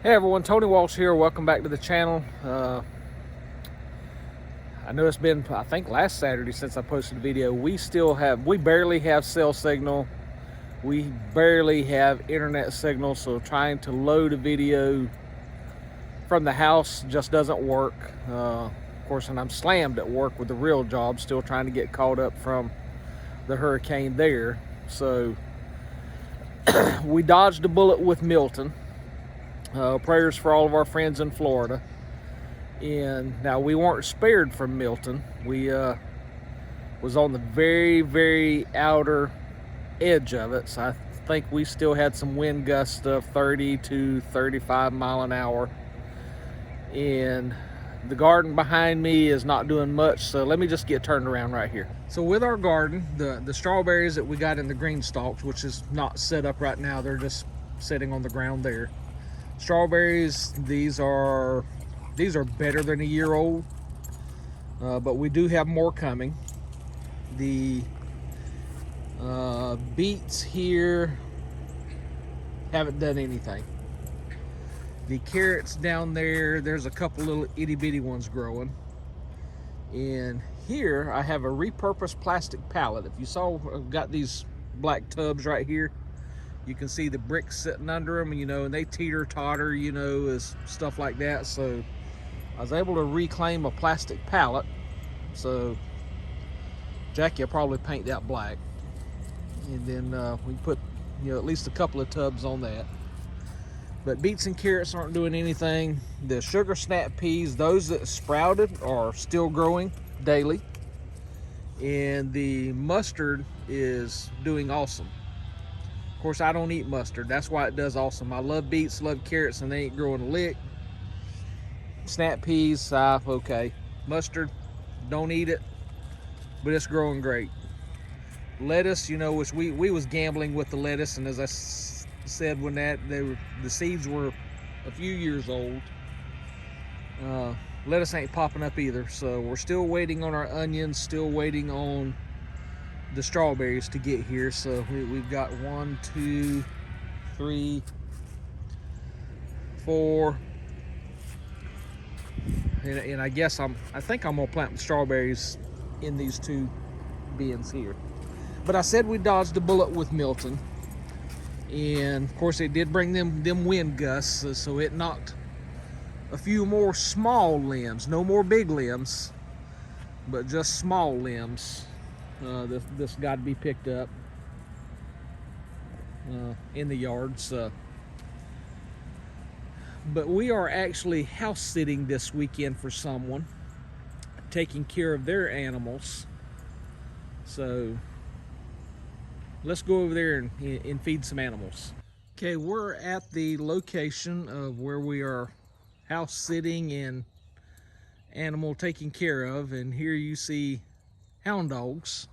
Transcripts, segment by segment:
Hey everyone, Tony Walsh here. Welcome back to the channel. I know it's been, I think, last Saturday since I posted a video. We barely have cell signal. We barely have internet signal, so trying to load a video from the house just doesn't work. Of course, and I'm slammed at work with the real job, still trying to get caught up from the hurricane there. So we dodged a bullet with Milton. Prayers for all of our friends in Florida. And now we weren't spared from Milton. We was on the very, very outer edge of it. So I think we still had some wind gusts of 30 to 35 mile an hour. And the garden behind me is not doing much. So let me just get turned around right here. So with our garden, the strawberries that we got in the green stalks, which is not set up right now, they're just sitting on the ground there. Strawberries, these are better than a year old, but we do have more coming. The beets here haven't done anything. The carrots down there, there's a couple little itty bitty ones growing. And here I have a repurposed plastic pallet. If you saw, I've got these black tubs right here. You can see the bricks sitting under them, and they teeter-totter, as stuff like that. So I was able to reclaim a plastic pallet. So Jackie will probably paint that black. And then we put, at least a couple of tubs on that. But beets and carrots aren't doing anything. The sugar snap peas, those that sprouted, are still growing daily. And the mustard is doing awesome. Of course, I don't eat mustard. That's why it does awesome. I love beets, love carrots, and they ain't growing a lick. Snap peas, okay. Mustard, don't eat it, but it's growing great. Lettuce, which we was gambling with the lettuce, and as I said, when the seeds were a few years old, lettuce ain't popping up either. So we're still waiting on our onions, still waiting on the strawberries to get here. So we've got 1, 2, 3, 4, and I guess I think I'm gonna plant the strawberries in these 2 bins here. But I said we dodged a bullet with Milton, and of course it did bring them wind gusts, so it knocked a few more small limbs, no more big limbs, but just small limbs. This got to be picked up in the yards. But we are actually house sitting this weekend for someone, taking care of their animals. So let's go over there and feed some animals. Okay, we're at the location of where we are house sitting and animal taking care of, and here you see hound dogs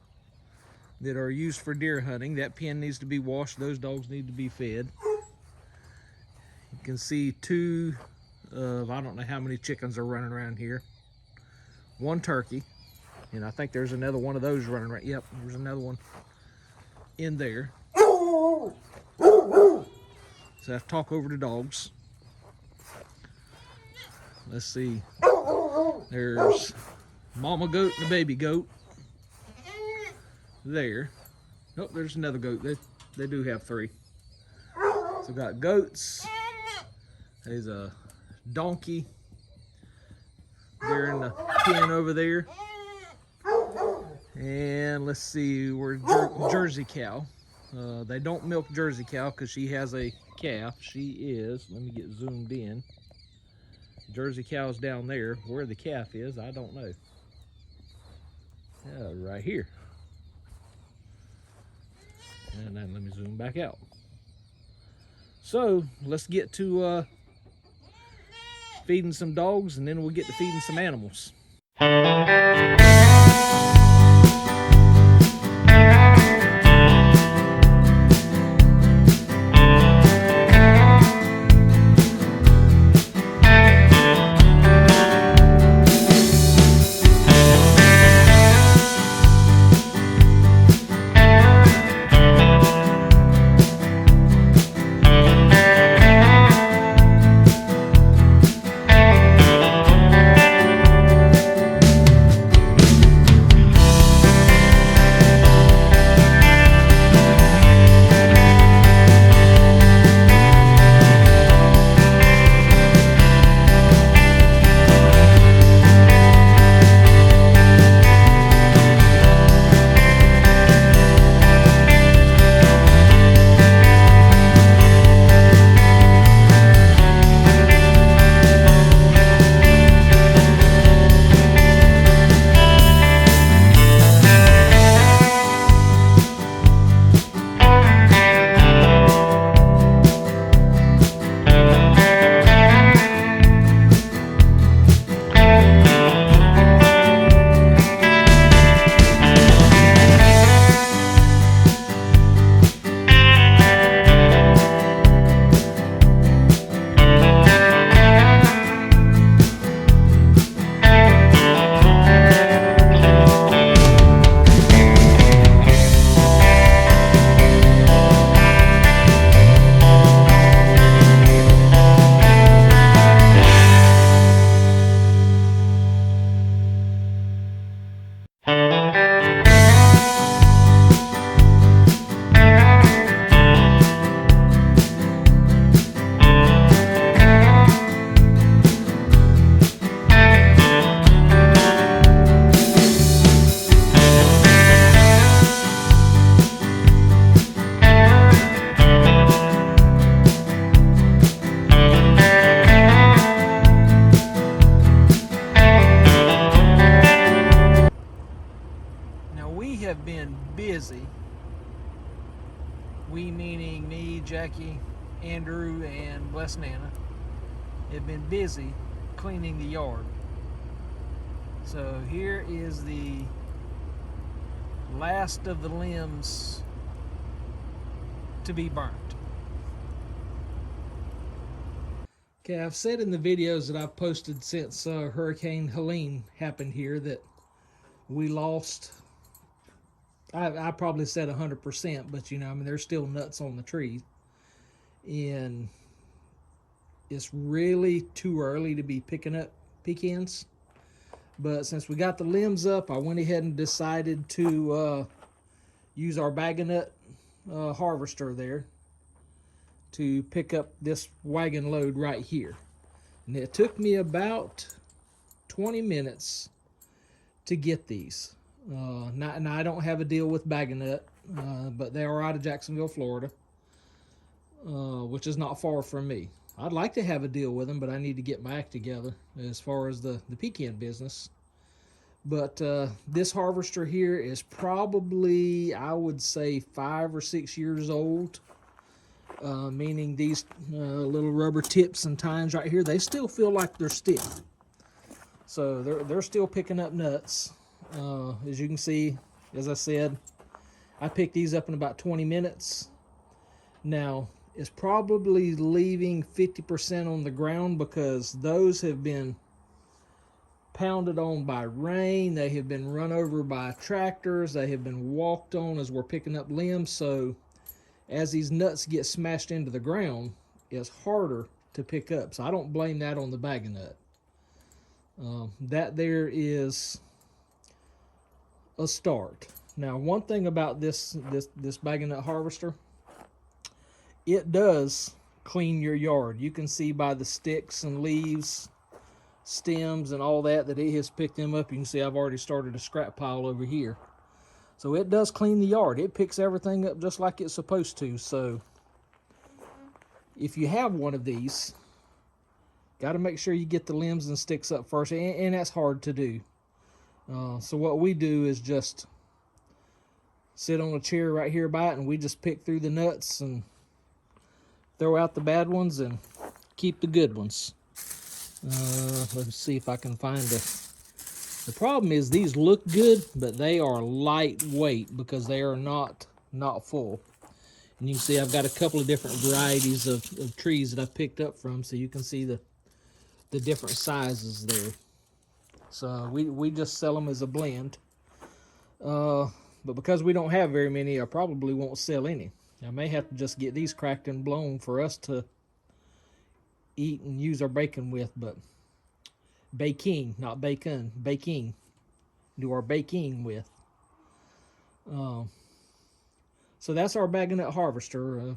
that are used for deer hunting. That pen needs to be washed. Those dogs need to be fed. You can see 2 of, I don't know how many chickens are running around here. 1 turkey, and I think there's another one of those running around. Yep, there's another one in there. So I have to talk over the dogs. Let's see. There's mama goat and a baby goat there. Oh, there's another goat. They do have 3. So we got goats. There's a donkey there in the pen over there. And let's see, we're Jersey cow. They don't milk Jersey cow because she has a calf. She is, let me get zoomed in. Jersey cow's down there. Where the calf is, I don't know. Right here. And then let me zoom back out. So let's get to feeding some dogs, and then we'll get to feeding some animals. busy. We meaning me, Jackie, Andrew, and Blessed Nana have been busy cleaning the yard. So here is the last of the limbs to be burnt. Okay, I've said in the videos that I've posted since Hurricane Helene happened here that we lost, I probably said 100%, but you know, I mean, there's still nuts on the trees. And it's really too early to be picking up pecans. But since we got the limbs up, I went ahead and decided to use our bag-o-nut harvester there to pick up this wagon load right here. And it took me about 20 minutes to get these. Now I don't have a deal with bag-o-nut, but they are out of Jacksonville, Florida, which is not far from me. I'd like to have a deal with them, but I need to get my act together as far as the pecan business. But this harvester here is probably, I would say, 5 or 6 years old. Meaning these little rubber tips and tines right here, they still feel like they're stiff. So they're still picking up nuts. As you can see, as I said, I picked these up in about 20 minutes. Now, it's probably leaving 50% on the ground because those have been pounded on by rain. They have been run over by tractors. They have been walked on as we're picking up limbs. So as these nuts get smashed into the ground, it's harder to pick up. So I don't blame that on the bag-o-nut. That there is a start. Now, one thing about this bag-o-nut harvester, it does clean your yard. You can see by the sticks and leaves, stems, and all that it has picked them up. You can see I've already started a scrap pile over here. So it does clean the yard. It picks everything up just like it's supposed to. So if you have one of these, got to make sure you get the limbs and sticks up first, and that's hard to do. So what we do is just sit on a chair right here by it, and we just pick through the nuts and throw out the bad ones and keep the good ones. Let's see if I can find the problem is these look good, but they are lightweight because they are not full. And you can see I've got a couple of different varieties of trees that I've picked up from, so you can see the different sizes there. So we just sell them as a blend. But because we don't have very many, I probably won't sell any. I may have to just get these cracked and blown for us to eat and use our bacon with, but baking, not bacon, baking. Do our baking with. So that's our bag-o-nut harvester.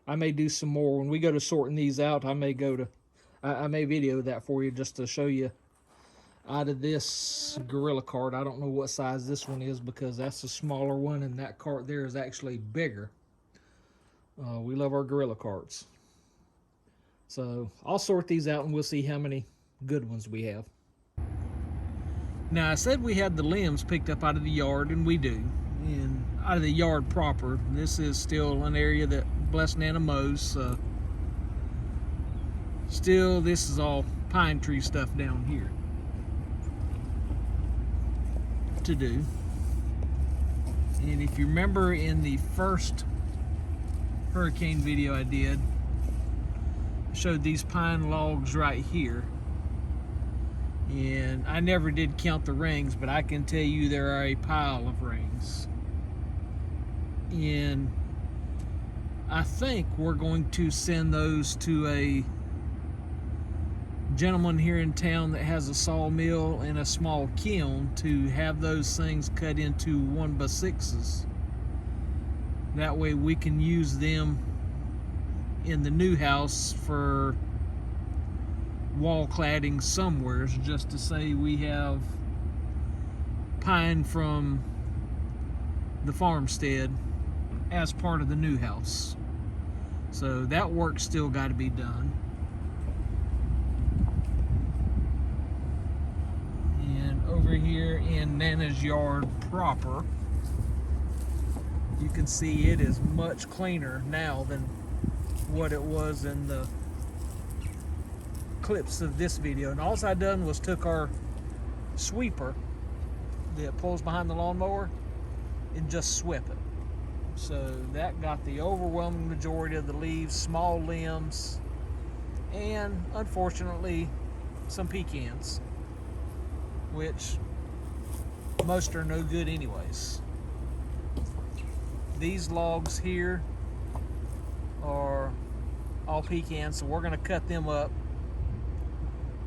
I may do some more when we go to sorting these out. I may video that for you just to show you out of this gorilla cart. I don't know what size this one is because that's a smaller one, and that cart there is actually bigger. We love our gorilla carts. So I'll sort these out and we'll see how many good ones we have. Now, I said we had the limbs picked up out of the yard, and we do, and out of the yard proper. This is still an area that Blessed Nana mows. Still, this is all pine tree stuff down here to do. And if you remember in the first hurricane video I did, I showed these pine logs right here. And I never did count the rings, but I can tell you there are a pile of rings. And I think we're going to send those to a gentleman here in town that has a sawmill and a small kiln to have those things cut into 1x6s. That way we can use them in the new house for wall cladding somewhere, just to say we have pine from the farmstead as part of the new house. So that work's still got to be done. And over here in Nana's yard proper, You can see it is much cleaner now than what it was in the clips of this video. And all I done was took our sweeper that pulls behind the lawnmower and just swept it. So that got the overwhelming majority of the leaves, small limbs, and unfortunately some pecans, which most are no good anyways. These logs here are all pecans, so we're going to cut them up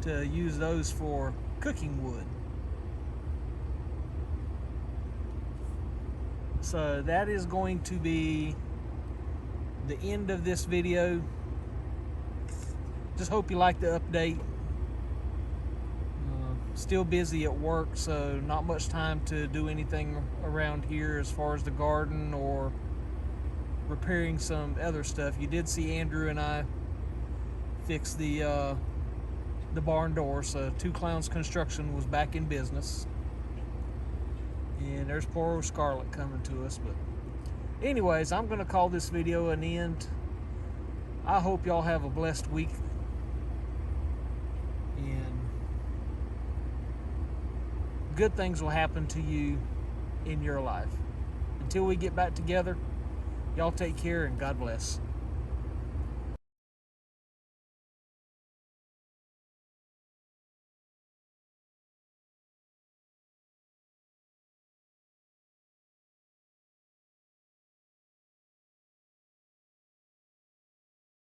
to use those for cooking wood. So that is going to be the end of this video. Just hope you like the update. Still busy at work, so not much time to do anything around here as far as the garden or repairing some other stuff. You did see Andrew and I fix the barn door, so Two Clowns Construction was back in business. And there's poor old Scarlett coming to us. But anyways, I'm going to call this video an end. I hope y'all have a blessed week. And good things will happen to you in your life. Until we get back together, y'all take care and God bless.